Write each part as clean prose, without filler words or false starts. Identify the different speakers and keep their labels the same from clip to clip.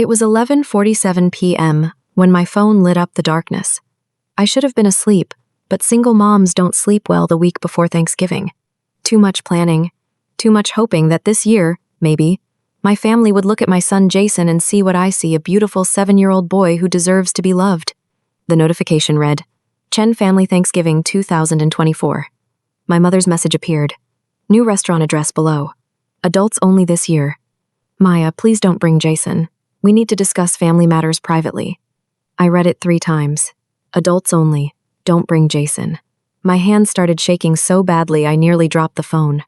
Speaker 1: It was 11:47 p.m. when my phone lit up the darkness. I should have been asleep, but single moms don't sleep well the week before Thanksgiving. Too much planning, too much hoping that this year, maybe, my family would look at my son Jason and see what I see, a beautiful 7-year-old boy who deserves to be loved. The notification read, Chen Family Thanksgiving 2024. My mother's message appeared. New restaurant address below. Adults only this year. Maya, please don't bring Jason. We need to discuss family matters privately. I read it 3 times. Adults only. Don't bring Jason. My hands started shaking so badly I nearly dropped the phone.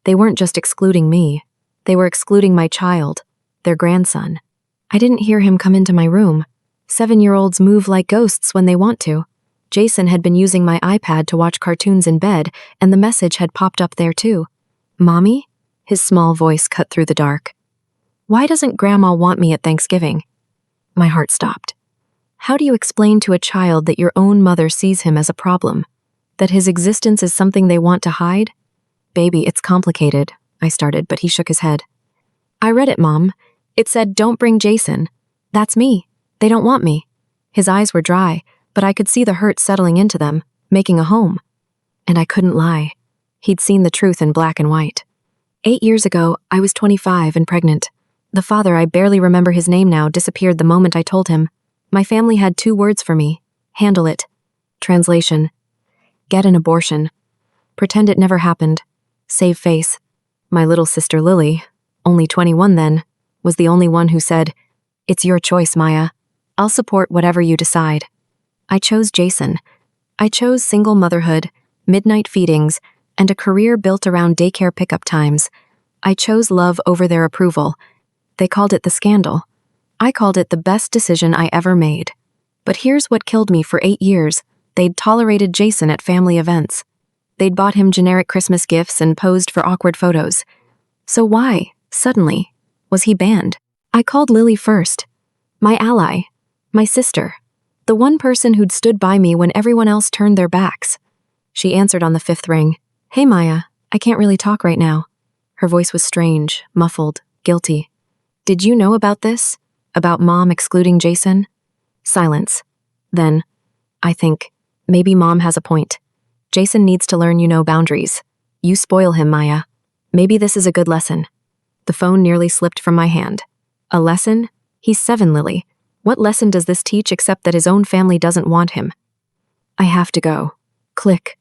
Speaker 1: They weren't just excluding me. They were excluding my child, their grandson. I didn't hear him come into my room. 7-year-olds move like ghosts when they want to. Jason had been using my iPad to watch cartoons in bed, and the message had popped up there too. Mommy? His small voice cut through the dark. Why doesn't Grandma want me at Thanksgiving? My heart stopped. How do you explain to a child that your own mother sees him as a problem? That his existence is something they want to hide? Baby, it's complicated, I started, but he shook his head. I read it, Mom. It said, don't bring Jason. That's me. They don't want me. His eyes were dry, but I could see the hurt settling into them, making a home. And I couldn't lie. He'd seen the truth in black and white. 8 years ago, I was 25 and pregnant. The father, I barely remember his name now, disappeared the moment I told him. My family had 2 words for me. Handle it. Translation. Get an abortion. Pretend it never happened. Save face. My little sister Lily, only 21 then, was the only one who said, It's your choice, Maya. I'll support whatever you decide. I chose Jason. I chose single motherhood, midnight feedings, and a career built around daycare pickup times. I chose love over their approval. They called it the scandal. I called it the best decision I ever made. But here's what killed me for 8 years. They'd tolerated Jason at family events. They'd bought him generic Christmas gifts and posed for awkward photos. So why, suddenly, was he banned? I called Lily first. My ally. My sister. The one person who'd stood by me when everyone else turned their backs. She answered on the 5th ring. Hey, Maya, I can't really talk right now. Her voice was strange, muffled, guilty. Did you know about this? About Mom excluding Jason? Silence. Then, I think, maybe Mom has a point. Jason needs to learn boundaries. You spoil him, Maya. Maybe this is a good lesson. The phone nearly slipped from my hand. A lesson? He's 7, Lily. What lesson does this teach except that his own family doesn't want him? I have to go. Click.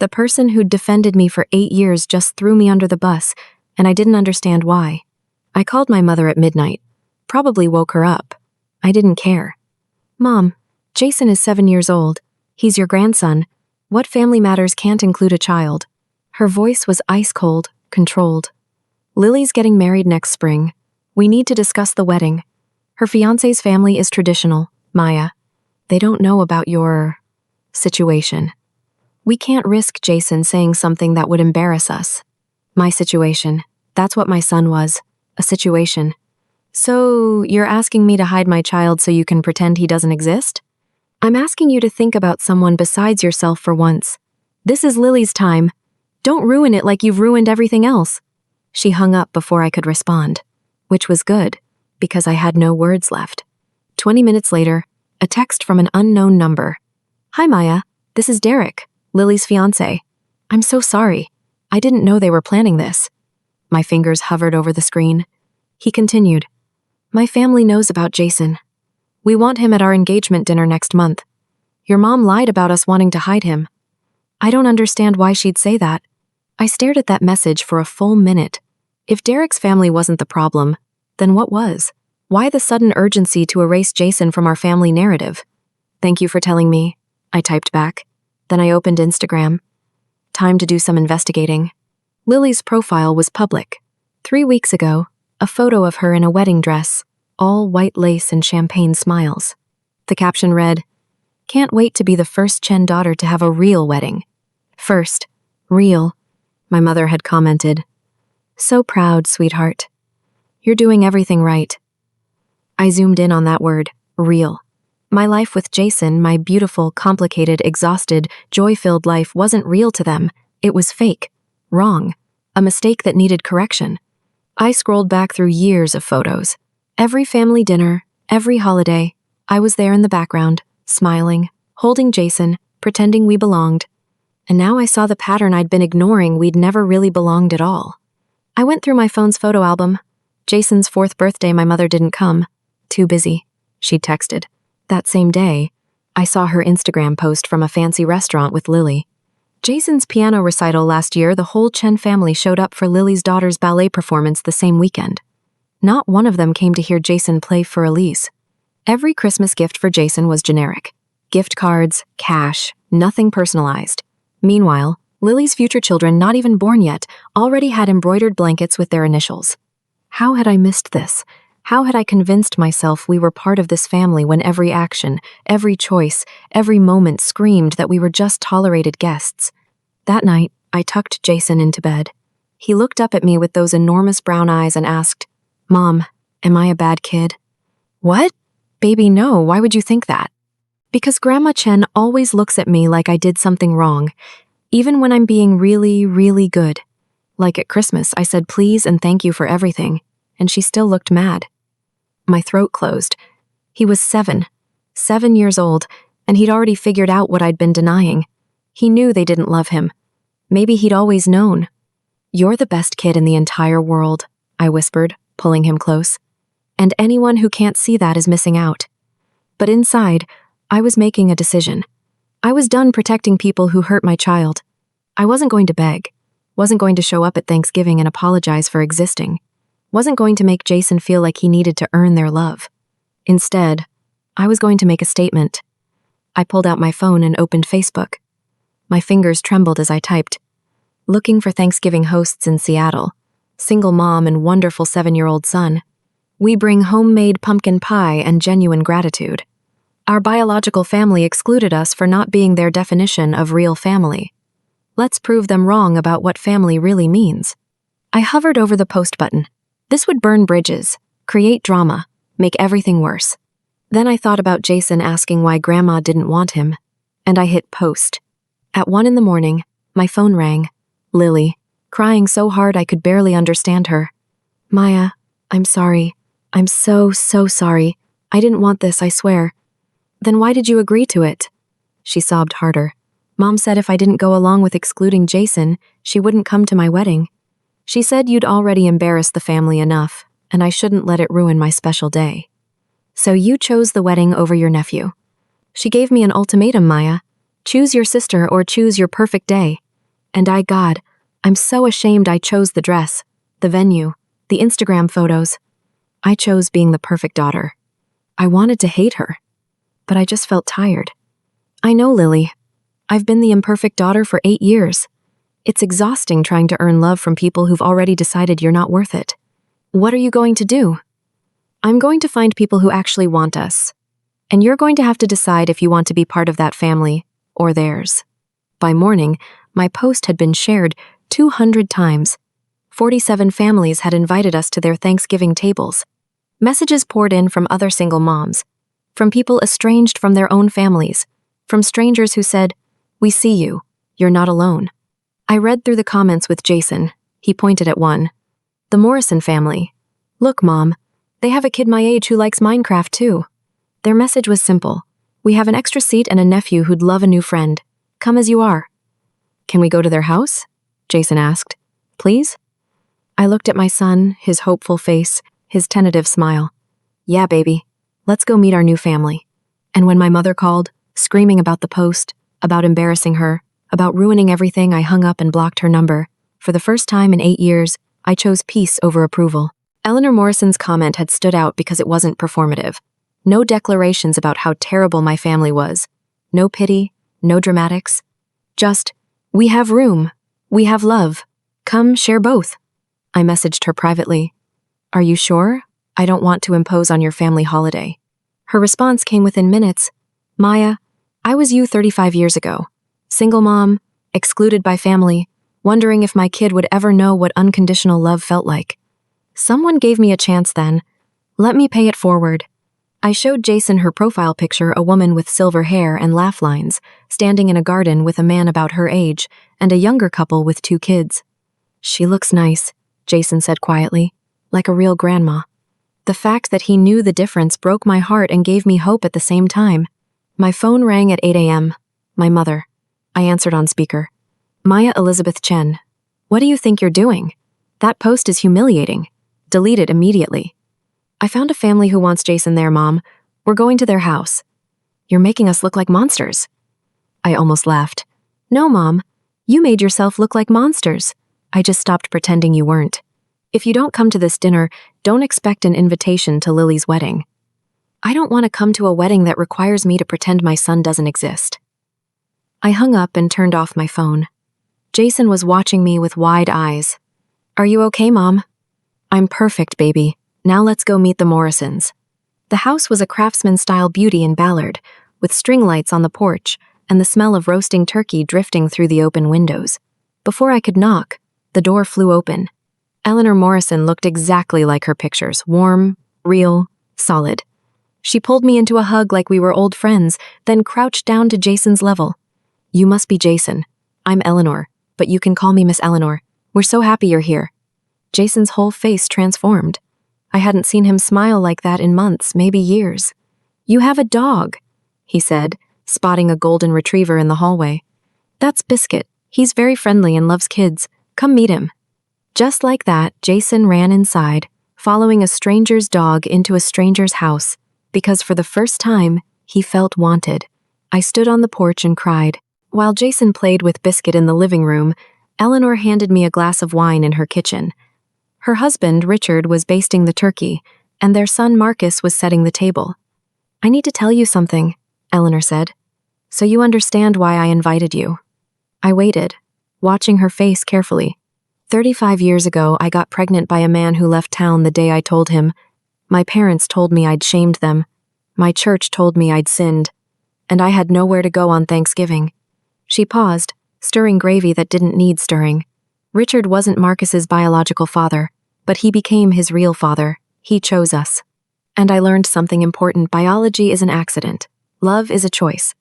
Speaker 1: The person who'd defended me for 8 years just threw me under the bus, and I didn't understand why. I called my mother at midnight. Probably woke her up. I didn't care. Mom, Jason is 7 years old. He's your grandson. What family matters can't include a child? Her voice was ice-cold, controlled. Lily's getting married next spring. We need to discuss the wedding. Her fiancé's family is traditional, Maya. They don't know about your situation. We can't risk Jason saying something that would embarrass us. My situation. That's what my son was. A situation. So, you're asking me to hide my child so you can pretend he doesn't exist? I'm asking you to think about someone besides yourself for once. This is Lily's time. Don't ruin it like you've ruined everything else. She hung up before I could respond, which was good, because I had no words left. 20 minutes later, a text from an unknown number. Hi, Maya. This is Derek, Lily's fiancé. I'm so sorry. I didn't know they were planning this. My fingers hovered over the screen. He continued. My family knows about Jason. We want him at our engagement dinner next month. Your mom lied about us wanting to hide him. I don't understand why she'd say that. I stared at that message for a full minute. If Derek's family wasn't the problem, then what was? Why the sudden urgency to erase Jason from our family narrative? Thank you for telling me, I typed back. Then I opened Instagram. Time to do some investigating. Lily's profile was public. 3 weeks ago, a photo of her in a wedding dress, all white lace and champagne smiles. The caption read, Can't wait to be the first Chen daughter to have a real wedding. First, real, my mother had commented. So proud, sweetheart. You're doing everything right. I zoomed in on that word, real. My life with Jason, my beautiful, complicated, exhausted, joy-filled life wasn't real to them. It was fake, wrong, a mistake that needed correction. I scrolled back through years of photos. Every family dinner, Every holiday, I was there in the background, smiling, holding Jason, pretending we belonged. And now I saw the pattern I'd been ignoring. We'd never really belonged at all. I went through my phone's photo album. Jason's 4th birthday, my mother didn't come. Too busy, she'd texted. That same day, I saw her Instagram post from a fancy restaurant with Lily. Jason's piano recital last year, the whole Chen family showed up for Lily's daughter's ballet performance the same weekend. Not one of them came to hear Jason play for Elise. Every Christmas gift for Jason was generic. Gift cards, cash, nothing personalized. Meanwhile, Lily's future children, not even born yet, already had embroidered blankets with their initials. How had I missed this? How had I convinced myself we were part of this family when every action, every choice, every moment screamed that we were just tolerated guests? That night, I tucked Jason into bed. He looked up at me with those enormous brown eyes and asked, "Mom, am I a bad kid?" "What? Baby, no, why would you think that?" "Because Grandma Chen always looks at me like I did something wrong, even when I'm being really, really good. Like at Christmas, I said please and thank you for everything, and she still looked mad." My throat closed. He was 7 years old, and he'd already figured out what I'd been denying. He knew they didn't love him. Maybe he'd always known. "You're the best kid in the entire world," I whispered, pulling him close. "And anyone who can't see that is missing out." But inside, I was making a decision. I was done protecting people who hurt my child. I wasn't going to beg, wasn't going to show up at Thanksgiving and apologize for existing, wasn't going to make Jason feel like he needed to earn their love. Instead, I was going to make a statement. I pulled out my phone and opened Facebook. My fingers trembled as I typed. "Looking for Thanksgiving hosts in Seattle. Single mom and wonderful 7-year-old son. We bring homemade pumpkin pie and genuine gratitude. Our biological family excluded us for not being their definition of real family. Let's prove them wrong about what family really means." I hovered over the post button. This would burn bridges, create drama, make everything worse. Then I thought about Jason asking why Grandma didn't want him, and I hit post. At 1 a.m, my phone rang. Lily, crying so hard I could barely understand her. "Maya, I'm sorry. I'm so sorry. I didn't want this, I swear." "Then why did you agree to it?" She sobbed harder. "Mom said if I didn't go along with excluding Jason, she wouldn't come to my wedding. She said you'd already embarrassed the family enough, and I shouldn't let it ruin my special day. So you chose the wedding over your nephew. She gave me an ultimatum, Maya. Choose your sister or choose your perfect day. And God, I'm so ashamed I chose the dress, the venue, the Instagram photos. I chose being the perfect daughter. I wanted to hate her, but I just felt tired. I know, Lily. I've been the imperfect daughter for 8 years. It's exhausting trying to earn love from people who've already decided you're not worth it. What are you going to do?" "I'm going to find people who actually want us. And you're going to have to decide if you want to be part of that family or theirs." By morning, my post had been shared 200 times. 47 families had invited us to their Thanksgiving tables. Messages poured in from other single moms, from people estranged from their own families, from strangers who said, "We see you. You're not alone." I read through the comments with Jason. He pointed at one. "The Morrison family. Look, Mom, they have a kid my age who likes Minecraft too." Their message was simple. "We have an extra seat and a nephew who'd love a new friend. Come as you are." "Can we go to their house?" Jason asked. "Please?" I looked at my son, his hopeful face, his tentative smile. "Yeah, baby. Let's go meet our new family." And when my mother called, screaming about the post, about embarrassing her, about ruining everything, I hung up and blocked her number. For the first time in 8 years, I chose peace over approval. Eleanor Morrison's comment had stood out because it wasn't performative. No declarations about how terrible my family was. No pity, no dramatics. Just, "We have room. We have love. Come share both." I messaged her privately. "Are you sure? I don't want to impose on your family holiday." Her response came within minutes. "Maya, I was you 35 years ago. Single mom, excluded by family, wondering if my kid would ever know what unconditional love felt like. Someone gave me a chance then. Let me pay it forward." I showed Jason her profile picture, a woman with silver hair and laugh lines, standing in a garden with a man about her age and a younger couple with 2 kids. "She looks nice," Jason said quietly, "like a real grandma." The fact that he knew the difference broke my heart and gave me hope at the same time. My phone rang at 8 a.m. My mother. I answered on speaker. Maya Elizabeth Chen. What do you think you're doing? That post is humiliating. Delete it immediately. I found a family who wants Jason there, Mom. We're going to their house. You're making us look like monsters. I almost laughed. No, Mom. You made yourself look like monsters. I just stopped pretending you weren't. If you don't come to this dinner, don't expect an invitation to Lily's wedding. I don't want to come to a wedding that requires me to pretend my son doesn't exist. I hung up and turned off my phone. Jason was watching me with wide eyes. Are you okay, Mom? I'm perfect, baby. Now let's go meet the Morrisons. The house was a craftsman-style beauty in Ballard, with string lights on the porch and the smell of roasting turkey drifting through the open windows. Before I could knock, the door flew open. Eleanor Morrison looked exactly like her pictures, warm, real, solid. She pulled me into a hug like we were old friends, then crouched down to Jason's level. You must be Jason. I'm Eleanor, but you can call me Miss Eleanor. We're so happy you're here. Jason's whole face transformed. I hadn't seen him smile like that in months, maybe years. You have a dog, he said, spotting a golden retriever in the hallway. That's Biscuit. He's very friendly and loves kids. Come meet him. Just like that, Jason ran inside, following a stranger's dog into a stranger's house, because for the first time, he felt wanted. I stood on the porch and cried. While Jason played with Biscuit in the living room, Eleanor handed me a glass of wine in her kitchen. Her husband, Richard, was basting the turkey, and their son Marcus was setting the table. I need to tell you something, Eleanor said, so you understand why I invited you. I waited, watching her face carefully. 35 years ago, I got pregnant by a man who left town the day I told him. My parents told me I'd shamed them. My church told me I'd sinned. And I had nowhere to go on Thanksgiving. She paused, stirring gravy that didn't need stirring. Richard wasn't Marcus's biological father, but he became his real father. He chose us. And I learned something important. Biology is an accident. Love is a choice.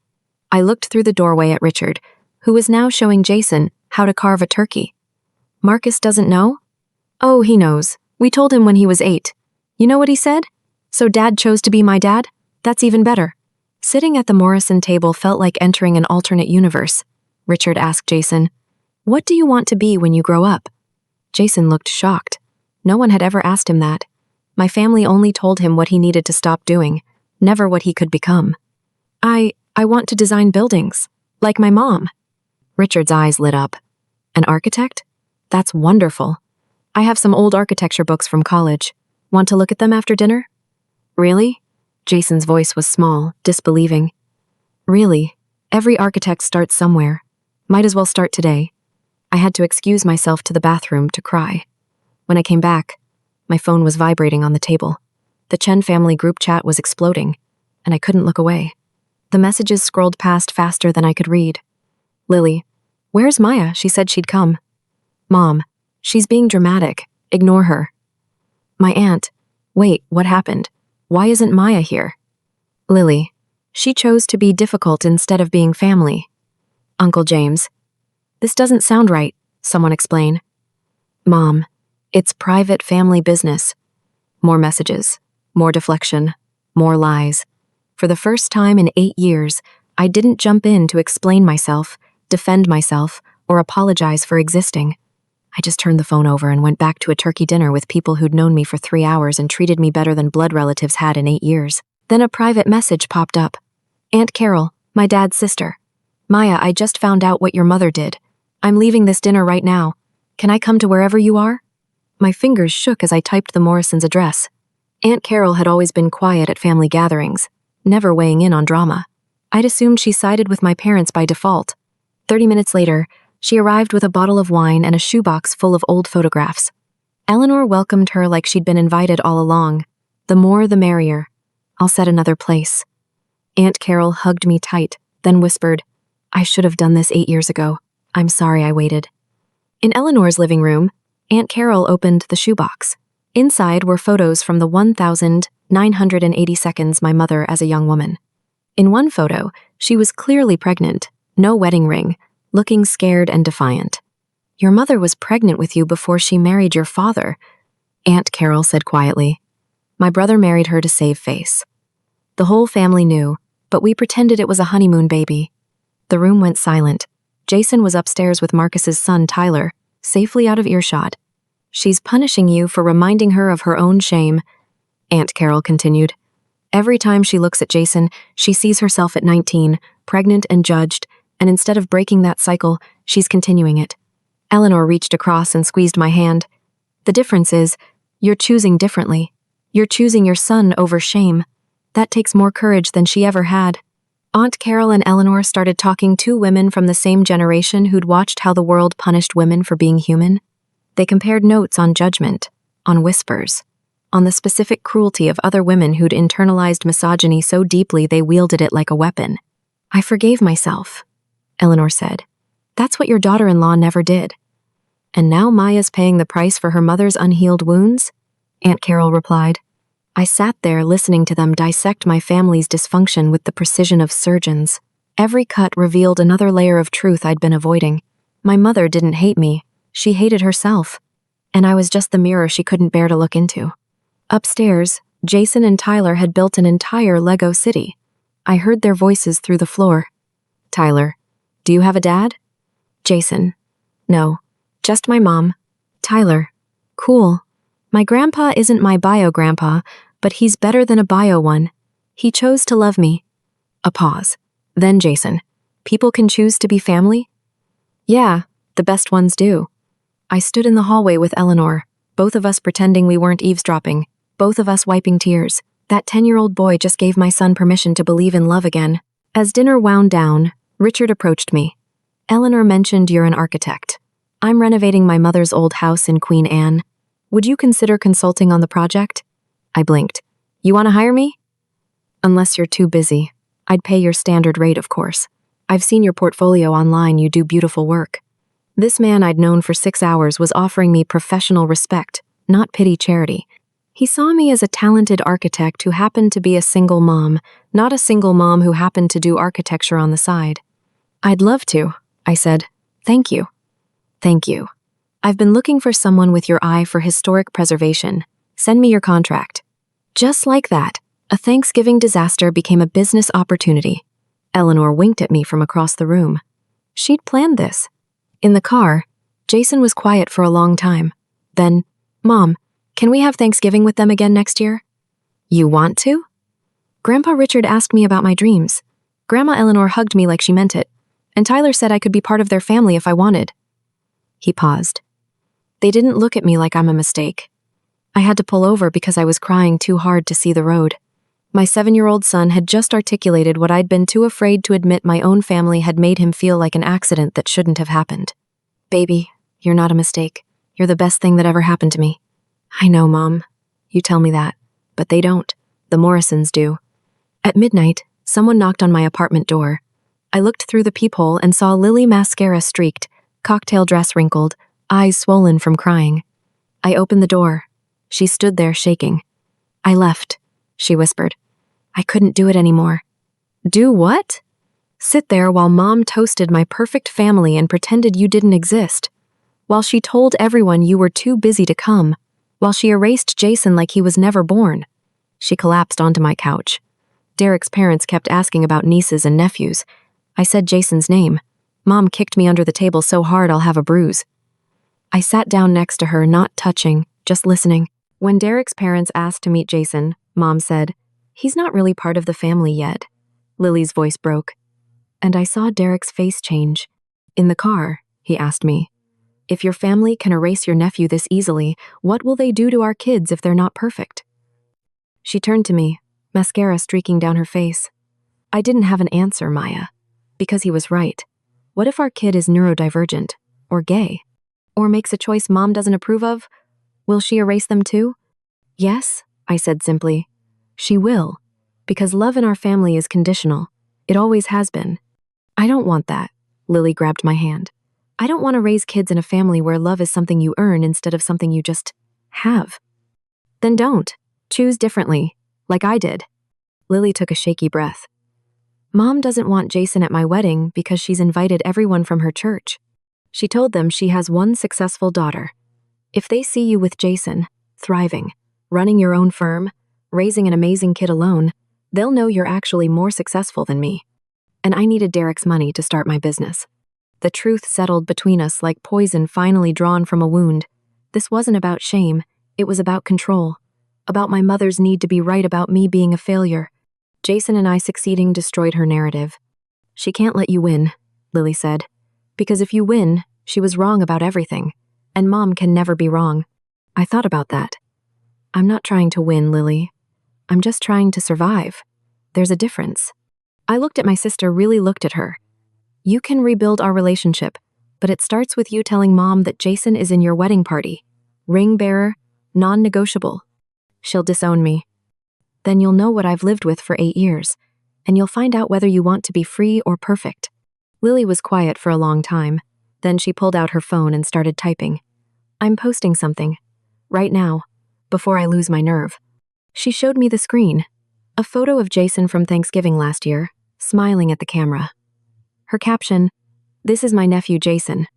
Speaker 1: I looked through the doorway at Richard, who was now showing Jason how to carve a turkey. Marcus doesn't know? Oh, he knows. We told him when he was 8. You know what he said? So Dad chose to be my dad? That's even better. Sitting at the Morrison table felt like entering an alternate universe. Richard asked Jason, What do you want to be when you grow up? Jason looked shocked. No one had ever asked him that. My family only told him what he needed to stop doing, never what he could become. I want to design buildings, like my mom. Richard's eyes lit up. An architect? That's wonderful. I have some old architecture books from college. Want to look at them after dinner? Really? Jason's voice was small, disbelieving. Really? Every architect starts somewhere. Might as well start today. I had to excuse myself to the bathroom to cry. When I came back, my phone was vibrating on the table. The Chen family group chat was exploding, and I couldn't look away. The messages scrolled past faster than I could read. Lily, where's Maya? She said she'd come. Mom, she's being dramatic. Ignore her. My aunt. Wait, what happened? Why isn't Maya here? Lily. She chose to be difficult instead of being family. Uncle James. This doesn't sound right. Someone explain. Mom, it's private family business. More messages. More deflection. More lies. For the first time in 8 years, I didn't jump in to explain myself, defend myself, or apologize for existing. I just turned the phone over and went back to a turkey dinner with people who'd known me for 3 hours and treated me better than blood relatives had in 8 years. Then a private message popped up. Aunt Carol, my dad's sister. Maya, I just found out what your mother did. I'm leaving this dinner right now. Can I come to wherever you are? My fingers shook as I typed the Morrisons' address. Aunt Carol had always been quiet at family gatherings, never weighing in on drama. I'd assumed she sided with my parents by default. 30 minutes later, she arrived with a bottle of wine and a shoebox full of old photographs. Eleanor welcomed her like she'd been invited all along. The more the merrier. I'll set another place. Aunt Carol hugged me tight, then whispered, I should have done this 8 years ago. I'm sorry I waited. In Eleanor's living room, Aunt Carol opened the shoebox. Inside were photos from the 1,980 seconds my mother as a young woman. In one photo, she was clearly pregnant, no wedding ring, looking scared and defiant. Your mother was pregnant with you before she married your father, Aunt Carol said quietly. My brother married her to save face. The whole family knew, but we pretended it was a honeymoon baby. The room went silent. Jason was upstairs with Marcus's son, Tyler, safely out of earshot. She's punishing you for reminding her of her own shame, Aunt Carol continued. Every time she looks at Jason, she sees herself at 19, pregnant and judged, and instead of breaking that cycle, she's continuing it. Eleanor reached across and squeezed my hand. The difference is, you're choosing differently. You're choosing your son over shame. That takes more courage than she ever had. Aunt Carol and Eleanor started talking, two women from the same generation who'd watched how the world punished women for being human. They compared notes on judgment, on whispers, on the specific cruelty of other women who'd internalized misogyny so deeply they wielded it like a weapon. I forgave myself, Eleanor said. That's what your daughter-in-law never did. And now Maya's paying the price for her mother's unhealed wounds? Aunt Carol replied. I sat there listening to them dissect my family's dysfunction with the precision of surgeons. Every cut revealed another layer of truth I'd been avoiding. My mother didn't hate me. She hated herself. And I was just the mirror she couldn't bear to look into. Upstairs, Jason and Tyler had built an entire Lego city. I heard their voices through the floor. Tyler, do you have a dad? Jason, no, just my mom. Tyler, cool. My grandpa isn't my bio-grandpa, but he's better than a bio one. He chose to love me. A pause. Then Jason, people can choose to be family? Yeah, the best ones do. I stood in the hallway with Eleanor, both of us pretending we weren't eavesdropping, both of us wiping tears. That 10-year-old boy just gave my son permission to believe in love again. As dinner wound down, Richard approached me. Eleanor mentioned you're an architect. I'm renovating my mother's old house in Queen Anne. Would you consider consulting on the project? I blinked. You want to hire me? Unless you're too busy. I'd pay your standard rate, of course. I've seen your portfolio online, you do beautiful work. This man I'd known for 6 hours was offering me professional respect, not pity charity. He saw me as a talented architect who happened to be a single mom, not a single mom who happened to do architecture on the side. I'd love to, I said. Thank you. Thank you. I've been looking for someone with your eye for historic preservation. Send me your contract. Just like that, a Thanksgiving disaster became a business opportunity. Eleanor winked at me from across the room. She'd planned this. In the car, Jason was quiet for a long time. Then, Mom, can we have Thanksgiving with them again next year? You want to? Grandpa Richard asked me about my dreams. Grandma Eleanor hugged me like she meant it, and Tyler said I could be part of their family if I wanted. He paused. They didn't look at me like I'm a mistake. I had to pull over because I was crying too hard to see the road. My 7-year-old son had just articulated what I'd been too afraid to admit my own family had made him feel like an accident that shouldn't have happened. Baby, you're not a mistake. You're the best thing that ever happened to me. I know, Mom. You tell me that. But they don't. The Morrisons do. At midnight, someone knocked on my apartment door. I looked through the peephole and saw Lily mascara streaked, cocktail dress wrinkled, eyes swollen from crying. I opened the door. She stood there shaking. I left, she whispered. I couldn't do it anymore. Do what? Sit there while Mom toasted my perfect family and pretended you didn't exist. While she told everyone you were too busy to come. While she erased Jason like he was never born. She collapsed onto my couch. Derek's parents kept asking about nieces and nephews. I said Jason's name. Mom kicked me under the table so hard I'll have a bruise. I sat down next to her, not touching, just listening. When Derek's parents asked to meet Jason, Mom said, "He's not really part of the family yet." Lily's voice broke. And I saw Derek's face change. In the car, he asked me, "If your family can erase your nephew this easily, what will they do to our kids if they're not perfect?" She turned to me, mascara streaking down her face. I didn't have an answer, Maya. Because he was right. What if our kid is neurodivergent, or gay, or makes a choice Mom doesn't approve of? Will she erase them too? Yes, I said simply. She will, because love in our family is conditional. It always has been. I don't want that. Lily grabbed my hand. I don't want to raise kids in a family where love is something you earn instead of something you just have. Then don't. Choose differently, like I did. Lily took a shaky breath. Mom doesn't want Jason at my wedding because she's invited everyone from her church. She told them she has one successful daughter. If they see you with Jason, thriving, running your own firm, raising an amazing kid alone, they'll know you're actually more successful than me. And I needed Derek's money to start my business. The truth settled between us like poison finally drawn from a wound. This wasn't about shame, it was about control. About my mother's need to be right about me being a failure. Jason and I succeeding destroyed her narrative. She can't let you win, Lily said. Because if you win, she was wrong about everything. And Mom can never be wrong. I thought about that. I'm not trying to win, Lily. I'm just trying to survive. There's a difference. I looked at my sister, really looked at her. You can rebuild our relationship, but it starts with you telling Mom that Jason is in your wedding party. Ring bearer, non-negotiable. She'll disown me. Then you'll know what I've lived with for 8 years, and you'll find out whether you want to be free or perfect. Lily was quiet for a long time. Then she pulled out her phone and started typing. I'm posting something. Right now, before I lose my nerve. She showed me the screen. A photo of Jason from Thanksgiving last year, smiling at the camera. Her caption, "This is my nephew Jason.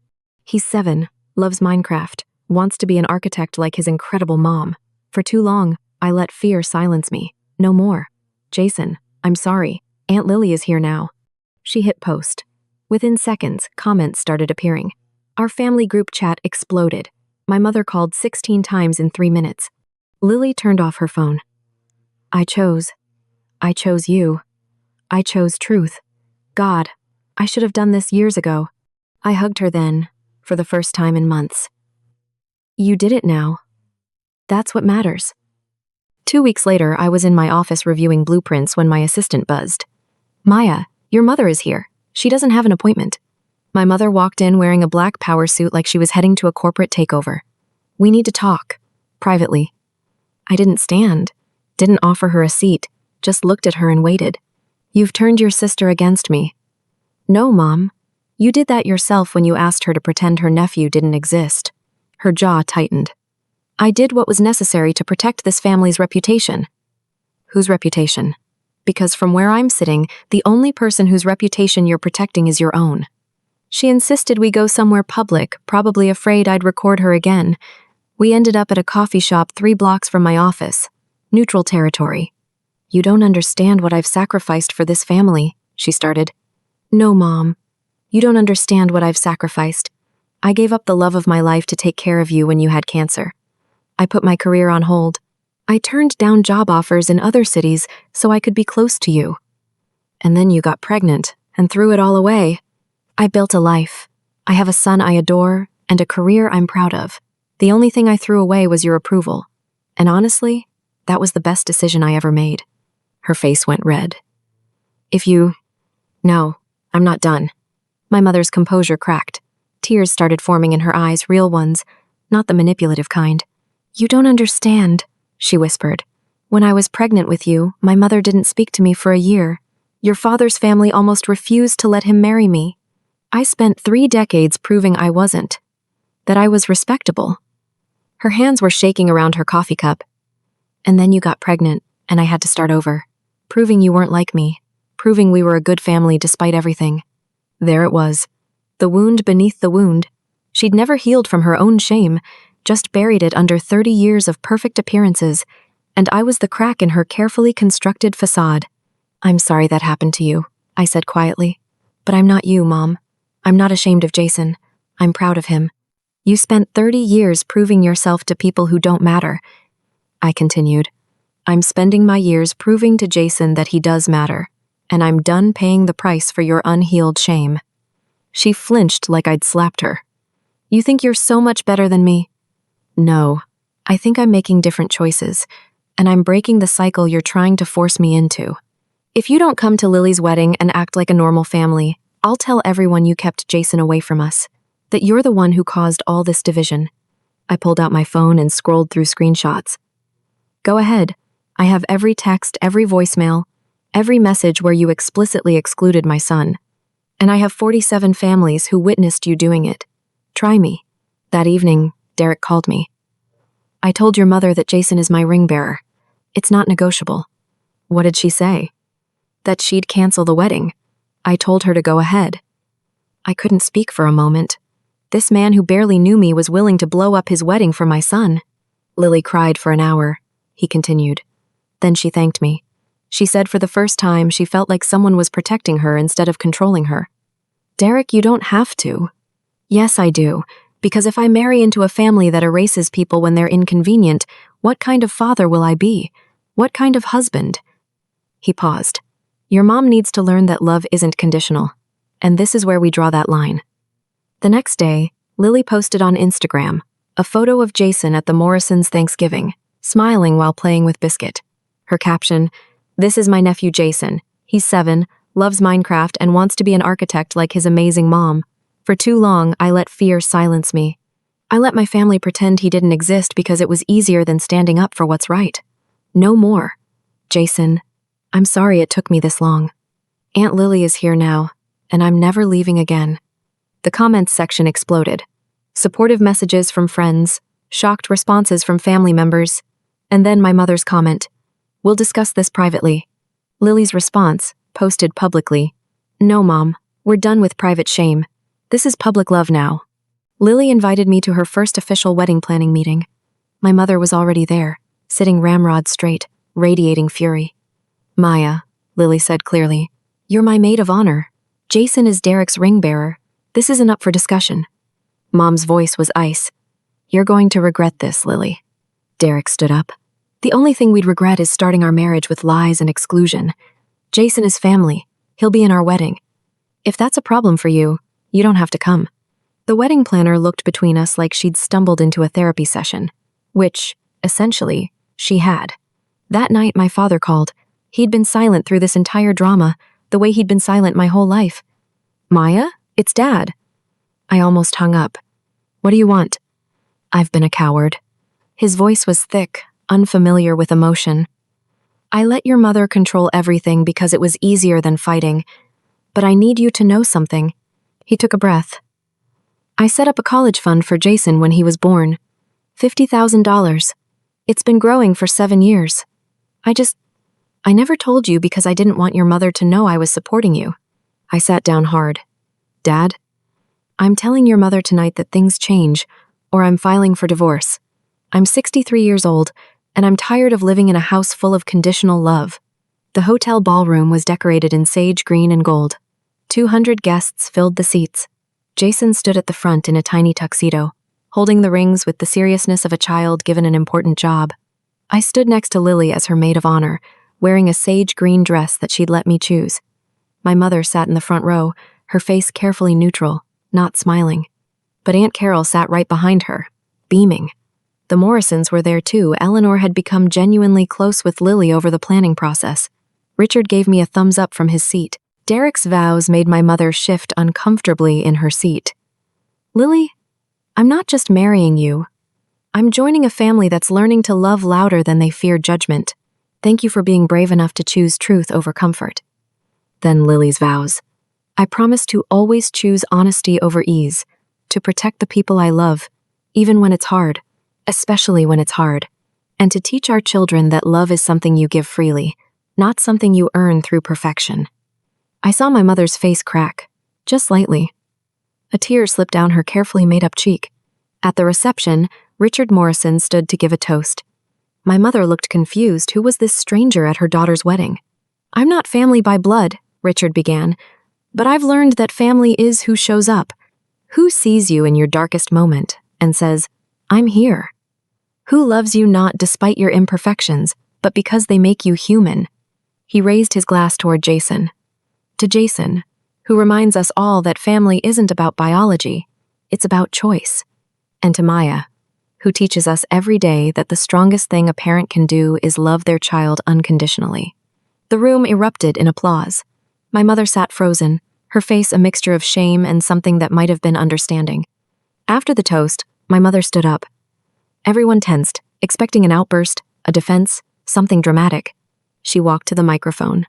Speaker 1: He's 7, loves Minecraft, wants to be an architect like his incredible mom. For too long, I let fear silence me. No more. Jason, I'm sorry. Aunt Lily is here now." She hit post. Within seconds, comments started appearing. Our family group chat exploded. My mother called 16 times in 3 minutes. Lily turned off her phone. I chose you. I chose truth. God, I should have done this years ago. I hugged her then, for the first time in months. You did it now. That's what matters. 2 weeks later, I was in my office reviewing blueprints when my assistant buzzed. Maya, your mother is here. She doesn't have an appointment. My mother walked in wearing a black power suit like she was heading to a corporate takeover. We need to talk. Privately. I didn't stand. Didn't offer her a seat. Just looked at her and waited. You've turned your sister against me. No, Mom. You did that yourself when you asked her to pretend her nephew didn't exist. Her jaw tightened. I did what was necessary to protect this family's reputation. Whose reputation? Because from where I'm sitting, the only person whose reputation you're protecting is your own. She insisted we go somewhere public, probably afraid I'd record her again. We ended up at a coffee shop 3 blocks from my office. Neutral territory. You don't understand what I've sacrificed for this family, she started. No, Mom. You don't understand what I've sacrificed. I gave up the love of my life to take care of you when you had cancer. I put my career on hold. I turned down job offers in other cities so I could be close to you. And then you got pregnant and threw it all away. I built a life. I have a son I adore and a career I'm proud of. The only thing I threw away was your approval. And honestly, that was the best decision I ever made. Her face went red. No, I'm not done. My mother's composure cracked. Tears started forming in her eyes, real ones, not the manipulative kind. You don't understand, she whispered. When I was pregnant with you, my mother didn't speak to me for a year. Your father's family almost refused to let him marry me. I spent 3 decades proving I wasn't. That I was respectable. Her hands were shaking around her coffee cup. And then you got pregnant, and I had to start over. Proving you weren't like me. Proving we were a good family despite everything. There it was. The wound beneath the wound. She'd never healed from her own shame, just buried it under 30 years of perfect appearances, and I was the crack in her carefully constructed facade. I'm sorry that happened to you, I said quietly. But I'm not you, Mom. I'm not ashamed of Jason. I'm proud of him. You spent 30 years proving yourself to people who don't matter. I continued. I'm spending my years proving to Jason that he does matter, and I'm done paying the price for your unhealed shame. She flinched like I'd slapped her. You think you're so much better than me? No, I think I'm making different choices, and I'm breaking the cycle you're trying to force me into. If you don't come to Lily's wedding and act like a normal family, I'll tell everyone you kept Jason away from us, that you're the one who caused all this division. I pulled out my phone and scrolled through screenshots. Go ahead. I have every text, every voicemail, every message where you explicitly excluded my son. And I have 47 families who witnessed you doing it. Try me. That evening, Derek called me. I told your mother that Jason is my ring bearer. It's not negotiable. What did she say? That she'd cancel the wedding. I told her to go ahead. I couldn't speak for a moment. This man who barely knew me was willing to blow up his wedding for my son. Lily cried for an hour. He continued. Then she thanked me. She said for the first time she felt like someone was protecting her instead of controlling her. Derek, you don't have to. Yes, I do. Because if I marry into a family that erases people when they're inconvenient, what kind of father will I be? What kind of husband? He paused. Your mom needs to learn that love isn't conditional. And this is where we draw that line. The next day, Lily posted on Instagram a photo of Jason at the Morrisons' Thanksgiving, smiling while playing with Biscuit. Her caption, "This is my nephew Jason. He's 7, loves Minecraft, and wants to be an architect like his amazing mom. For too long, I let fear silence me. I let my family pretend he didn't exist because it was easier than standing up for what's right. No more. Jason, I'm sorry it took me this long. Aunt Lily is here now, and I'm never leaving again." The comments section exploded. Supportive messages from friends, shocked responses from family members, and then my mother's comment, "We'll discuss this privately." Lily's response, posted publicly, "No, Mom, we're done with private shame. This is public love now." Lily invited me to her first official wedding planning meeting. My mother was already there, sitting ramrod straight, radiating fury. "Maya," Lily said clearly, "you're my maid of honor. Jason is Derek's ring bearer. This isn't up for discussion." Mom's voice was ice. "You're going to regret this, Lily." Derek stood up. "The only thing we'd regret is starting our marriage with lies and exclusion. Jason is family. He'll be in our wedding. If that's a problem for you, you don't have to come." The wedding planner looked between us like she'd stumbled into a therapy session, which, essentially, she had. That night, my father called. He'd been silent through this entire drama, the way he'd been silent my whole life. "Maya, it's Dad." I almost hung up. "What do you want?" "I've been a coward." His voice was thick, unfamiliar with emotion. "I let your mother control everything because it was easier than fighting. But I need you to know something." He took a breath. "I set up a college fund for Jason when he was born. $50,000. It's been growing for 7 years. I never told you because I didn't want your mother to know I was supporting you." I sat down hard. "Dad, I'm telling your mother tonight that things change, or I'm filing for divorce. I'm 63 years old, and I'm tired of living in a house full of conditional love." The hotel ballroom was decorated in sage green and gold. 200 guests filled the seats. Jason stood at the front in a tiny tuxedo, holding the rings with the seriousness of a child given an important job. I stood next to Lily as her maid of honor, wearing a sage green dress that she'd let me choose. My mother sat in the front row, her face carefully neutral, not smiling. But Aunt Carol sat right behind her, beaming. The Morrisons were there too. Eleanor had become genuinely close with Lily over the planning process. Richard gave me a thumbs up from his seat. Derek's vows made my mother shift uncomfortably in her seat. "Lily, I'm not just marrying you. I'm joining a family that's learning to love louder than they fear judgment. Thank you for being brave enough to choose truth over comfort." Then Lily's vows. "I promise to always choose honesty over ease, to protect the people I love, even when it's hard, especially when it's hard, and to teach our children that love is something you give freely, not something you earn through perfection." I saw my mother's face crack, just slightly. A tear slipped down her carefully made-up cheek. At the reception, Richard Morrison stood to give a toast. My mother looked confused. Who was this stranger at her daughter's wedding? "I'm not family by blood," Richard began, "but I've learned that family is who shows up. Who sees you in your darkest moment and says, 'I'm here'? Who loves you not despite your imperfections, but because they make you human?" He raised his glass toward Jason. To Jason, who reminds us all that family isn't about biology, it's about choice. And to Maya, who teaches us every day that the strongest thing a parent can do is love their child unconditionally. The room erupted in applause. My mother sat frozen, her face a mixture of shame and something that might have been understanding. After the toast, my mother stood up. Everyone tensed, expecting an outburst, a defense, something dramatic. She walked to the microphone.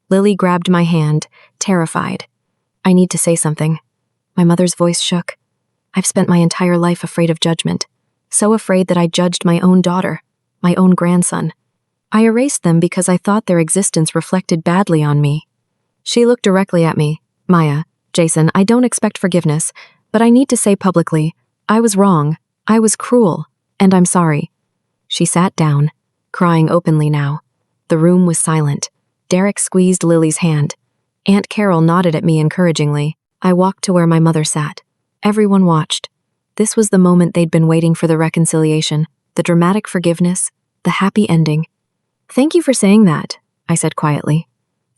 Speaker 1: Lily grabbed my hand, terrified. "I need to say something." My mother's voice shook. "I've spent my entire life afraid of judgment, so afraid that I judged my own daughter, my own grandson. I erased them because I thought their existence reflected badly on me." She looked directly at me. "Maya, Jason, I don't expect forgiveness, but I need to say publicly, I was wrong, I was cruel, and I'm sorry." She sat down, crying openly now. The room was silent. Derek squeezed Lily's hand. Aunt Carol nodded at me encouragingly. I walked to where my mother sat. Everyone watched. This was the moment they'd been waiting for, the reconciliation, the dramatic forgiveness, the happy ending. "Thank you for saying that," I said quietly.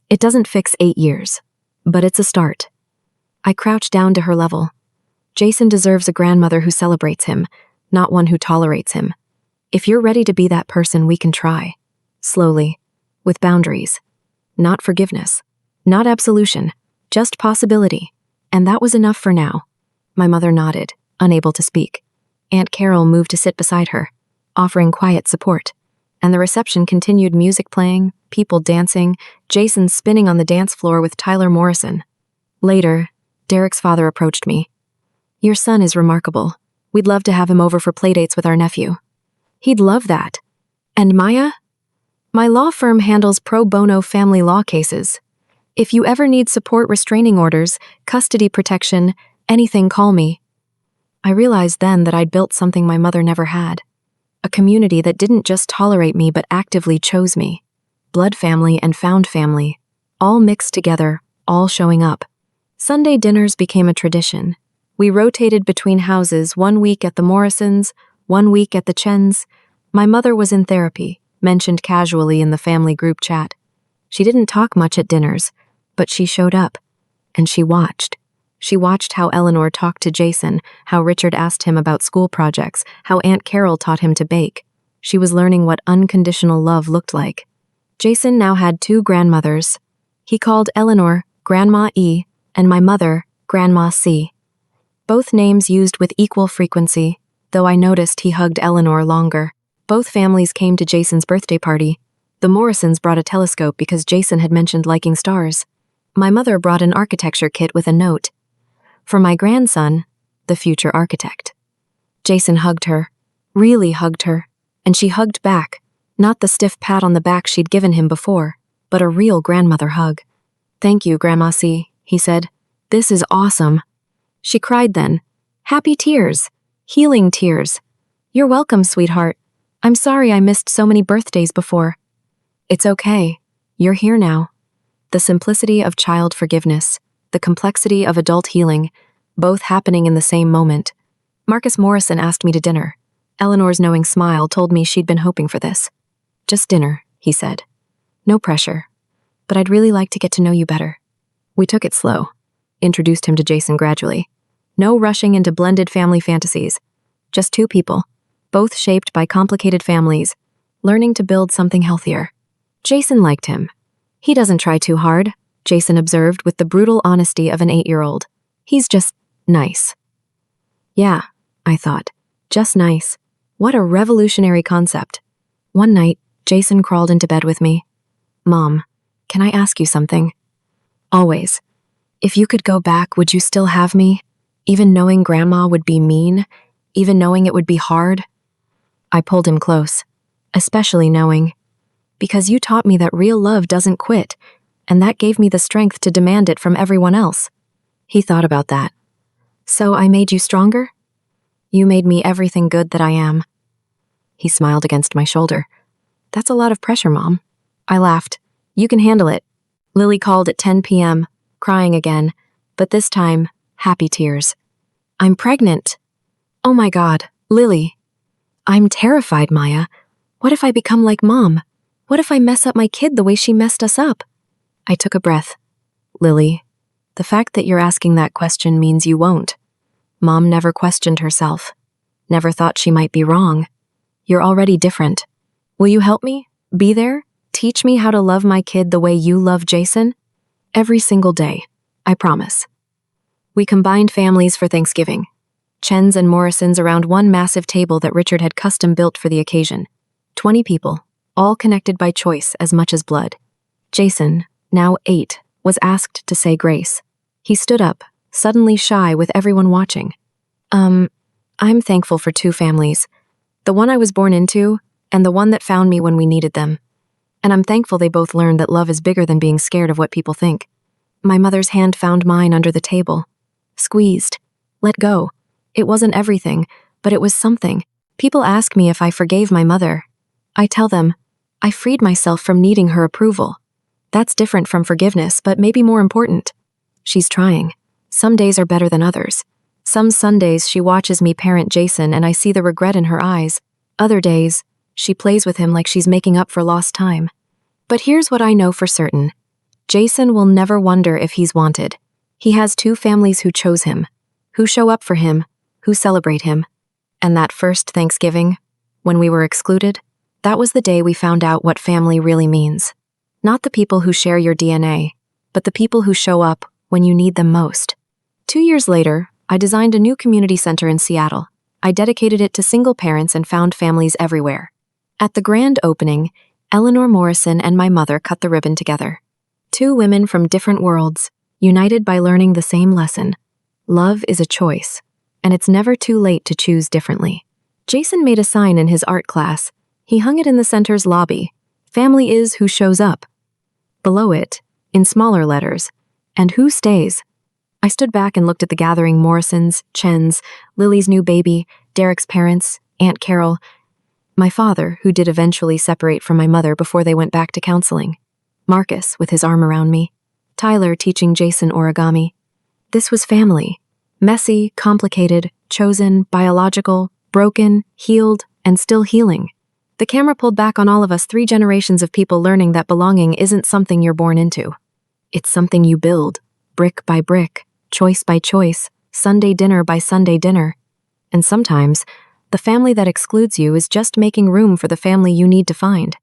Speaker 1: "It doesn't fix 8 years, but it's a start." I crouched down to her level. Jason deserves a grandmother who celebrates him, not one who tolerates him. If you're ready to be that person, we can try. Slowly, with boundaries. Not forgiveness, not absolution, just possibility. And that was enough for now. My mother nodded, unable to speak. Aunt Carol moved to sit beside her, offering quiet support. And the reception continued, music playing, people dancing, Jason spinning on the dance floor with Tyler Morrison. Later, Derek's father approached me. "Your son is remarkable. We'd love to have him over for playdates with our nephew." "He'd love that." "And Maya?" "My law firm handles pro bono family law cases. If you ever need support, restraining orders, custody protection, anything, call me." I realized then that I'd built something my mother never had. A community that didn't just tolerate me but actively chose me. Blood family and found family, all mixed together, all showing up. Sunday dinners became a tradition. We rotated between houses, 1 week at the Morrisons, 1 week at the Chens. My mother was in therapy, mentioned casually in the family group chat. She didn't talk much at dinners, but she showed up, and she watched. She watched how Eleanor talked to Jason, how Richard asked him about school projects, how Aunt Carol taught him to bake. She was learning what unconditional love looked like. Jason now had 2 grandmothers. He called Eleanor Grandma E and my mother Grandma C. Both names used with equal frequency, though I noticed he hugged Eleanor longer. Both families came to Jason's birthday party. The Morrisons brought a telescope because Jason had mentioned liking stars. My mother brought an architecture kit with a note. For my grandson, the future architect. Jason hugged her, really hugged her, and she hugged back, not the stiff pat on the back she'd given him before, but a real grandmother hug. "Thank you, Grandma C," he said. "This is awesome." She cried then. Happy tears. Healing tears. "You're welcome, sweetheart. I'm sorry I missed so many birthdays before." "It's okay. You're here now." The simplicity of child forgiveness, the complexity of adult healing, both happening in the same moment. Marcus Morrison asked me to dinner. Eleanor's knowing smile told me she'd been hoping for this. "Just dinner," he said. "No pressure. But I'd really like to get to know you better." We took it slow. Introduced him to Jason gradually. No rushing into blended family fantasies. Just 2 people, both shaped by complicated families, learning to build something healthier. Jason liked him. "He doesn't try too hard," Jason observed with the brutal honesty of an 8-year-old. "He's just nice." Yeah, I thought. Just nice. What a revolutionary concept. One night, Jason crawled into bed with me. "Mom, can I ask you something?" "Always. If you could go back, would you still have me? Even knowing Grandma would be mean? Even knowing it would be hard?" I pulled him close, especially knowing. "Because you taught me that real love doesn't quit, and that gave me the strength to demand it from everyone else." He thought about that. "So I made you stronger?" "You made me everything good that I am." He smiled against my shoulder. "That's a lot of pressure, Mom." I laughed. "You can handle it." Lily called at 10 p.m., crying again, but this time, happy tears. "I'm pregnant." "Oh my God, Lily." "I'm terrified, Maya. What if I become like Mom? What if I mess up my kid the way she messed us up?" I took a breath. "Lily, the fact that you're asking that question means you won't. Mom never questioned herself. Never thought she might be wrong. You're already different. Will you help me? Be there? Teach me how to love my kid the way you love Jason? Every single day. I promise." We combined families for Thanksgiving. Chens and Morrisons around one massive table that Richard had custom built for the occasion. 20 people, all connected by choice as much as blood. Jason, now 8, was asked to say grace. He stood up, suddenly shy with everyone watching. I'm thankful for 2 families. The one I was born into, and the one that found me when we needed them. And I'm thankful they both learned that love is bigger than being scared of what people think." My mother's hand found mine under the table. Squeezed. Let go. It wasn't everything, but it was something. People ask me if I forgave my mother. I tell them, I freed myself from needing her approval. That's different from forgiveness, but maybe more important. She's trying. Some days are better than others. Some Sundays she watches me parent Jason and I see the regret in her eyes. Other days, she plays with him like she's making up for lost time. But here's what I know for certain. Jason will never wonder if he's wanted. He has 2 families who chose him, who show up for him, who celebrate him. And that first Thanksgiving, when we were excluded, that was the day we found out what family really means. Not the people who share your DNA, but the people who show up when you need them most. 2 years later, I designed a new community center in Seattle. I dedicated it to single parents and found families everywhere. At the grand opening, Eleanor Morrison and my mother cut the ribbon together. 2 women from different worlds, united by learning the same lesson. Love is a choice, and it's never too late to choose differently. Jason made a sign in his art class. He hung it in the center's lobby. Family is who shows up. Below it, in smaller letters, and who stays. I stood back and looked at the gathering: Morrisons, Chens, Lily's new baby, Derek's parents, Aunt Carol, my father, who did eventually separate from my mother before they went back to counseling, Marcus with his arm around me, Tyler teaching Jason origami. This was family. Messy, complicated, chosen, biological, broken, healed, and still healing. The camera pulled back on all of us, 3 generations of people learning that belonging isn't something you're born into. It's something you build, brick by brick, choice by choice, Sunday dinner by Sunday dinner. And sometimes, the family that excludes you is just making room for the family you need to find.